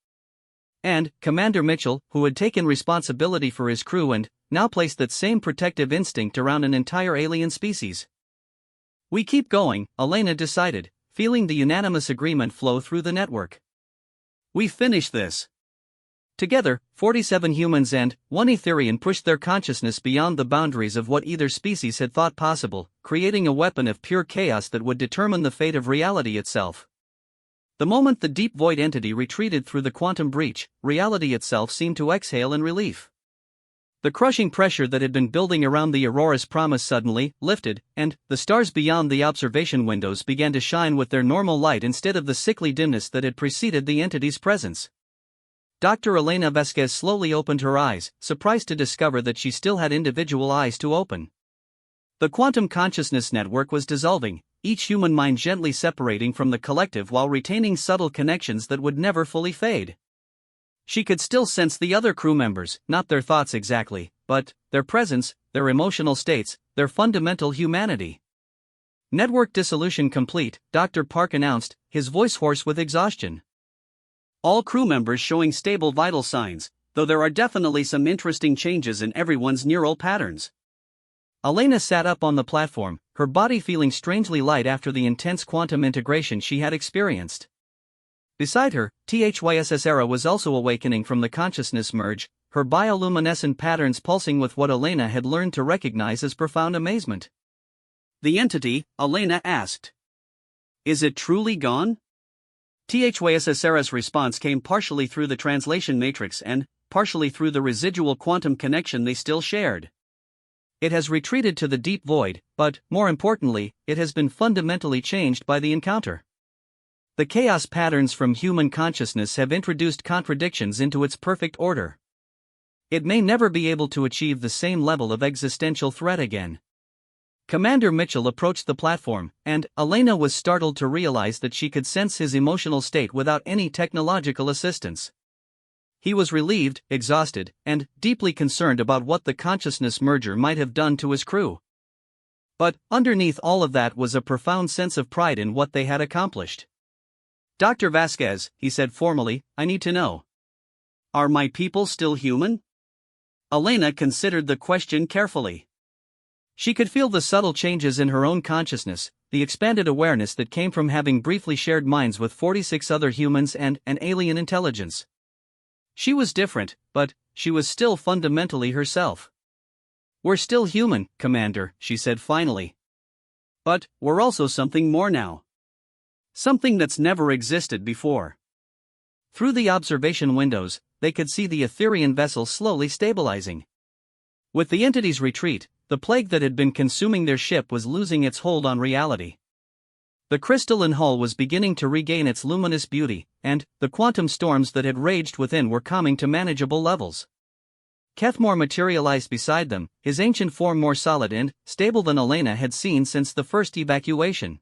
And Commander Mitchell, who had taken responsibility for his crew and now placed that same protective instinct around an entire alien species. "We keep going," Elena decided, feeling the unanimous agreement flow through the network. "We finish this." Together, 47 humans and 1 Etherian pushed their consciousness beyond the boundaries of what either species had thought possible, creating a weapon of pure chaos that would determine the fate of reality itself. The moment the deep void entity retreated through the quantum breach, reality itself seemed to exhale in relief. The crushing pressure that had been building around the Aurora's promise suddenly lifted, and the stars beyond the observation windows began to shine with their normal light instead of the sickly dimness that had preceded the entity's presence. Dr. Elena Vasquez slowly opened her eyes, surprised to discover that she still had individual eyes to open. The quantum consciousness network was dissolving, each human mind gently separating from the collective while retaining subtle connections that would never fully fade. She could still sense the other crew members, not their thoughts exactly, but their presence, their emotional states, their fundamental humanity. Network dissolution complete, Dr. Park announced, his voice hoarse with exhaustion. All crew members showing stable vital signs, though there are definitely some interesting changes in everyone's neural patterns. Elena sat up on the platform, her body feeling strangely light after the intense quantum integration she had experienced. Beside her, THYSS Era was also awakening from the consciousness merge, her bioluminescent patterns pulsing with what Elena had learned to recognize as profound amazement. The entity, Elena asked. Is it truly gone? THYSS Era's response came partially through the translation matrix and partially through the residual quantum connection they still shared. It has retreated to the deep void, but, more importantly, it has been fundamentally changed by the encounter. The chaos patterns from human consciousness have introduced contradictions into its perfect order. It may never be able to achieve the same level of existential threat again. Commander Mitchell approached the platform, and Elena was startled to realize that she could sense his emotional state without any technological assistance. He was relieved, exhausted, and deeply concerned about what the consciousness merger might have done to his crew. But underneath all of that was a profound sense of pride in what they had accomplished. Dr. Vasquez, he said formally, I need to know. Are my people still human? Elena considered the question carefully. She could feel the subtle changes in her own consciousness, the expanded awareness that came from having briefly shared minds with 46 other humans and an alien intelligence. She was different, but she was still fundamentally herself. We're still human, Commander, she said finally. But we're also something more now. Something that's never existed before. Through the observation windows, they could see the Etherian vessel slowly stabilizing. With the entity's retreat, the plague that had been consuming their ship was losing its hold on reality. The crystalline hull was beginning to regain its luminous beauty, and the quantum storms that had raged within were calming to manageable levels. Kethmore materialized beside them, his ancient form more solid and stable than Elena had seen since the first evacuation.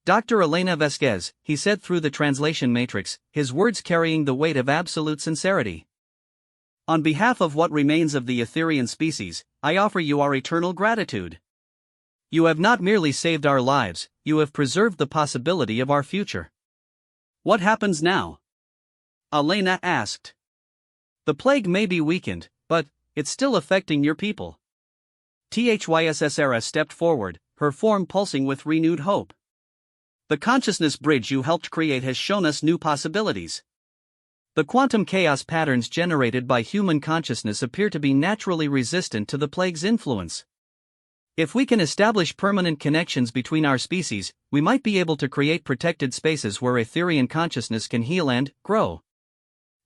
Dr. Elena Vasquez, he said through the translation matrix, his words carrying the weight of absolute sincerity. On behalf of what remains of the Etherian species, I offer you our eternal gratitude. You have not merely saved our lives, you have preserved the possibility of our future. What happens now? Elena asked. The plague may be weakened, but it's still affecting your people. THYSS Era stepped forward, her form pulsing with renewed hope. The consciousness bridge you helped create has shown us new possibilities. The quantum chaos patterns generated by human consciousness appear to be naturally resistant to the plague's influence. If we can establish permanent connections between our species, we might be able to create protected spaces where Etherian consciousness can heal and grow.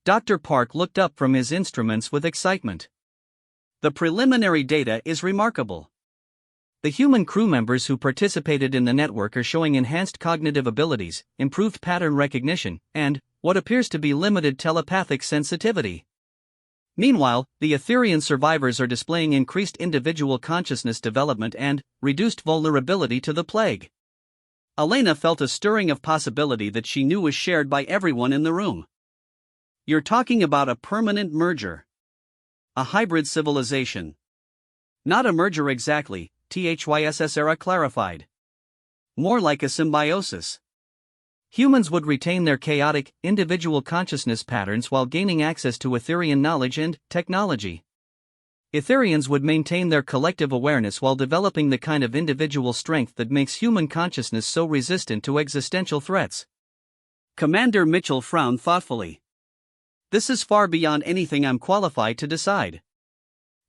Dr. Park looked up from his instruments with excitement. The preliminary data is remarkable. The human crew members who participated in the network are showing enhanced cognitive abilities, improved pattern recognition, and what appears to be limited telepathic sensitivity. Meanwhile, the Etherian survivors are displaying increased individual consciousness development and reduced vulnerability to the plague. Elena felt a stirring of possibility that she knew was shared by everyone in the room. You're talking about a permanent merger. A hybrid civilization. Not a merger exactly, THYSS Era clarified. More like a symbiosis. Humans would retain their chaotic, individual consciousness patterns while gaining access to Etherian knowledge and technology. Etherians would maintain their collective awareness while developing the kind of individual strength that makes human consciousness so resistant to existential threats. Commander Mitchell frowned thoughtfully. This is far beyond anything I'm qualified to decide.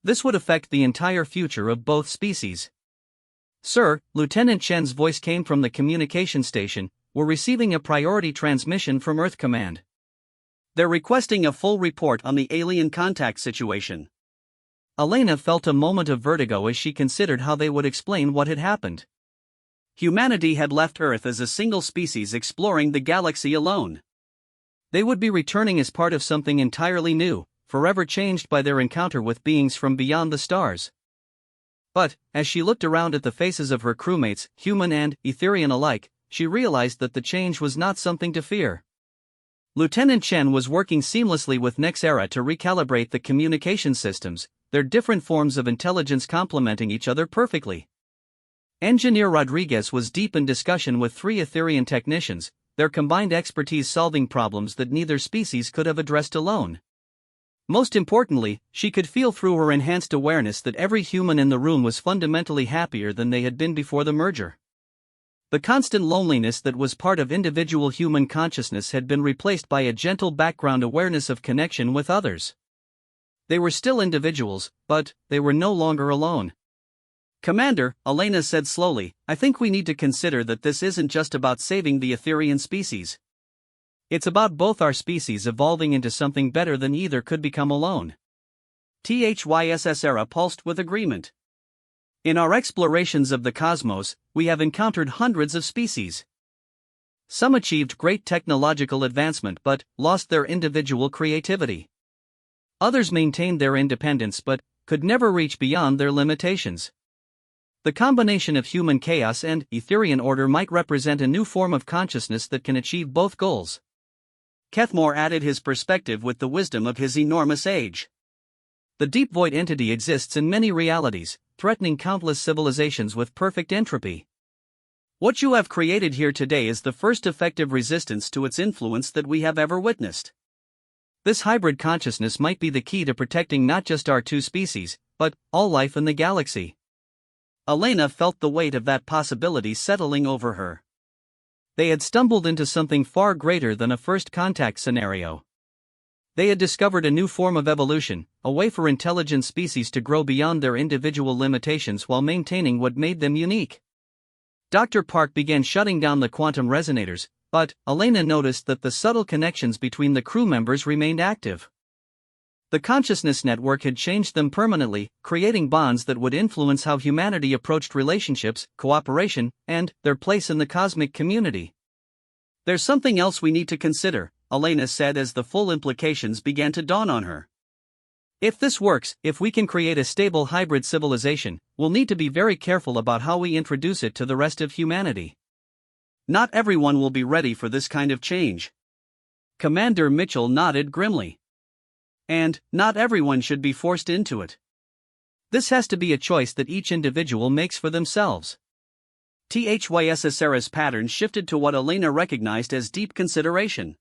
This would affect the entire future of both species. Sir, Lieutenant Chen's voice came from the communication station. We're receiving a priority transmission from Earth Command. They're requesting a full report on the alien contact situation. Elena felt a moment of vertigo as she considered how they would explain what had happened. Humanity had left Earth as a single species exploring the galaxy alone. They would be returning as part of something entirely new, forever changed by their encounter with beings from beyond the stars. But, as she looked around at the faces of her crewmates, human and Etherian alike, she realized that the change was not something to fear. Lieutenant Chen was working seamlessly with Nexera to recalibrate the communication systems, their different forms of intelligence complementing each other perfectly. Engineer Rodriguez was deep in discussion with 3 Etherian technicians, their combined expertise solving problems that neither species could have addressed alone. Most importantly, she could feel through her enhanced awareness that every human in the room was fundamentally happier than they had been before the merger. The constant loneliness that was part of individual human consciousness had been replaced by a gentle background awareness of connection with others. They were still individuals, but they were no longer alone. "Commander," Elena said slowly, "I think we need to consider that this isn't just about saving the Etherian species. It's about both our species evolving into something better than either could become alone." THYSSERA pulsed with agreement. "In our explorations of the cosmos, we have encountered hundreds of species. Some achieved great technological advancement but lost their individual creativity. Others maintained their independence but could never reach beyond their limitations. The combination of human chaos and Etherian order might represent a new form of consciousness that can achieve both goals." Kethmore added his perspective with the wisdom of his enormous age. "The deep void entity exists in many realities, threatening countless civilizations with perfect entropy. What you have created here today is the first effective resistance to its influence that we have ever witnessed. This hybrid consciousness might be the key to protecting not just our 2 species, but all life in the galaxy." Elena felt the weight of that possibility settling over her. They had stumbled into something far greater than a first contact scenario. They had discovered a new form of evolution, a way for intelligent species to grow beyond their individual limitations while maintaining what made them unique. Dr. Park began shutting down the quantum resonators, but Elena noticed that the subtle connections between the crew members remained active. The consciousness network had changed them permanently, creating bonds that would influence how humanity approached relationships, cooperation, and their place in the cosmic community. "There's something else we need to consider," Elena said as the full implications began to dawn on her. "If this works, if we can create a stable hybrid civilization, we'll need to be very careful about how we introduce it to the rest of humanity. Not everyone will be ready for this kind of change." Commander Mitchell nodded grimly. "And not everyone should be forced into it. This has to be a choice that each individual makes for themselves." THYSSERA's pattern shifted to what Elena recognized as deep consideration.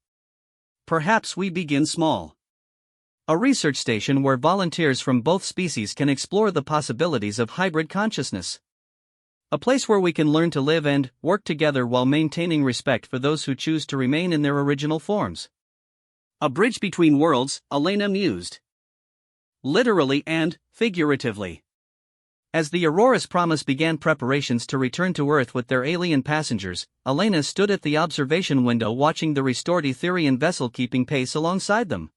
"Perhaps we begin small. A research station where volunteers from both species can explore the possibilities of hybrid consciousness. A place where we can learn to live and work together while maintaining respect for those who choose to remain in their original forms." "A bridge between worlds," Elena mused. "Literally and figuratively." As the Aurora's Promise began preparations to return to Earth with their alien passengers, Elena stood at the observation window watching the restored Etherian vessel keeping pace alongside them.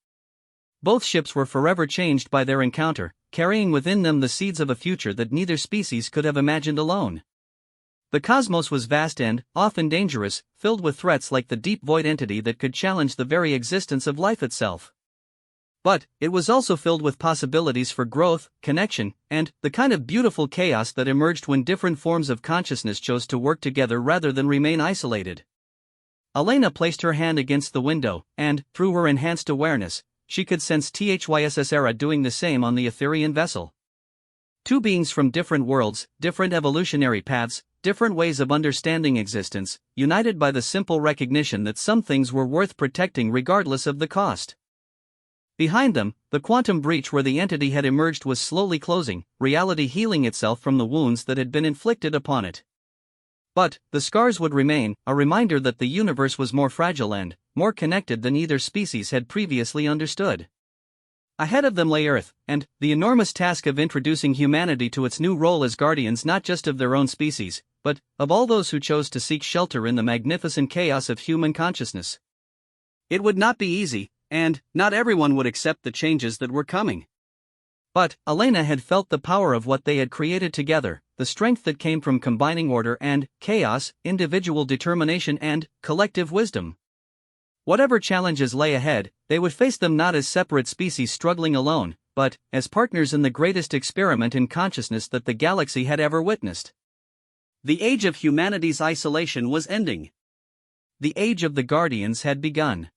Both ships were forever changed by their encounter, carrying within them the seeds of a future that neither species could have imagined alone. The cosmos was vast and, often dangerous, filled with threats like the deep void entity that could challenge the very existence of life itself. But it was also filled with possibilities for growth, connection, and the kind of beautiful chaos that emerged when different forms of consciousness chose to work together rather than remain isolated. Elena placed her hand against the window, and, through her enhanced awareness, she could sense THYSSERA doing the same on the Etherian vessel. 2 beings from different worlds, different evolutionary paths, different ways of understanding existence, united by the simple recognition that some things were worth protecting regardless of the cost. Behind them, the quantum breach where the entity had emerged was slowly closing, reality healing itself from the wounds that had been inflicted upon it. But the scars would remain, a reminder that the universe was more fragile and more connected than either species had previously understood. Ahead of them lay Earth, and the enormous task of introducing humanity to its new role as guardians not just of their own species, but of all those who chose to seek shelter in the magnificent chaos of human consciousness. It would not be easy, and not everyone would accept the changes that were coming. But Elena had felt the power of what they had created together, the strength that came from combining order and chaos, individual determination and collective wisdom. Whatever challenges lay ahead, they would face them not as separate species struggling alone, but as partners in the greatest experiment in consciousness that the galaxy had ever witnessed. The age of humanity's isolation was ending. The age of the Guardians had begun.